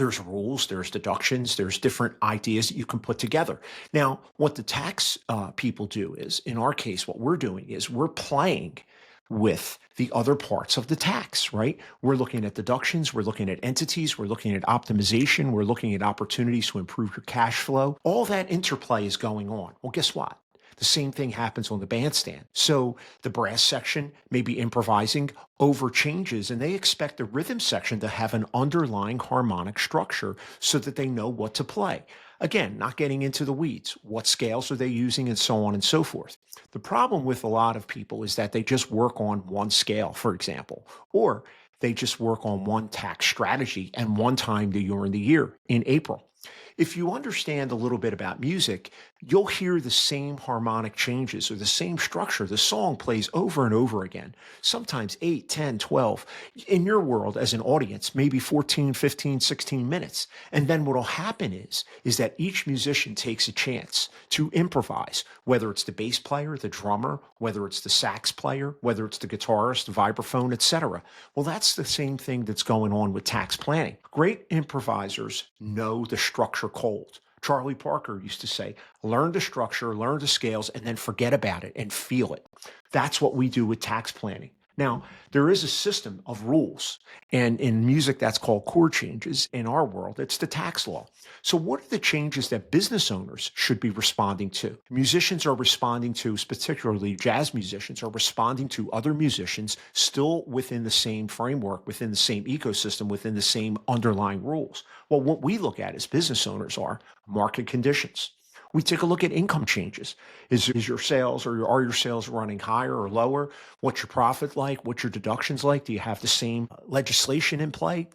There's rules, there's deductions, there's different ideas that you can put together. Now, what the tax people do is, in our case, what we're doing is we're playing with the other parts of the tax, right? We're looking at deductions, we're looking at entities, we're looking at optimization, we're looking at opportunities to improve your cash flow. All that interplay is going on. Well, guess what? The same thing happens on the bandstand. So the brass section may be improvising over changes, and they expect the rhythm section to have an underlying harmonic structure so that they know what to play. Again, not getting into the weeds. What scales are they using, and so on and so forth. The problem with a lot of people is that they just work on one scale, for example, or they just work on one tax strategy and one time during the year in April. If you understand a little bit about music, you'll hear the same harmonic changes or the same structure. The song plays over and over again, sometimes 8, 10, 12. In your world as an audience, maybe 14, 15, 16 minutes. And then what'll happen is that each musician takes a chance to improvise, whether it's the bass player, the drummer, whether it's the sax player, whether it's the guitarist, the vibraphone, etc. Well, that's the same thing that's going on with tax planning. Great improvisers know the structure cold. Charlie Parker used to say, learn the structure, learn the scales, and then forget about it and feel it. That's what we do with tax planning. Now, there is a system of rules, and in music, that's called chord changes. In our world, it's the tax law. So what are the changes that business owners should be responding to? Musicians are responding to, particularly jazz musicians, are responding to other musicians still within the same framework, within the same ecosystem, within the same underlying rules. Well, what we look at as business owners are market conditions. We take a look at income changes. Is your sales or are your sales running higher or lower? What's your profit like? What's your deductions like? Do you have the same legislation in play?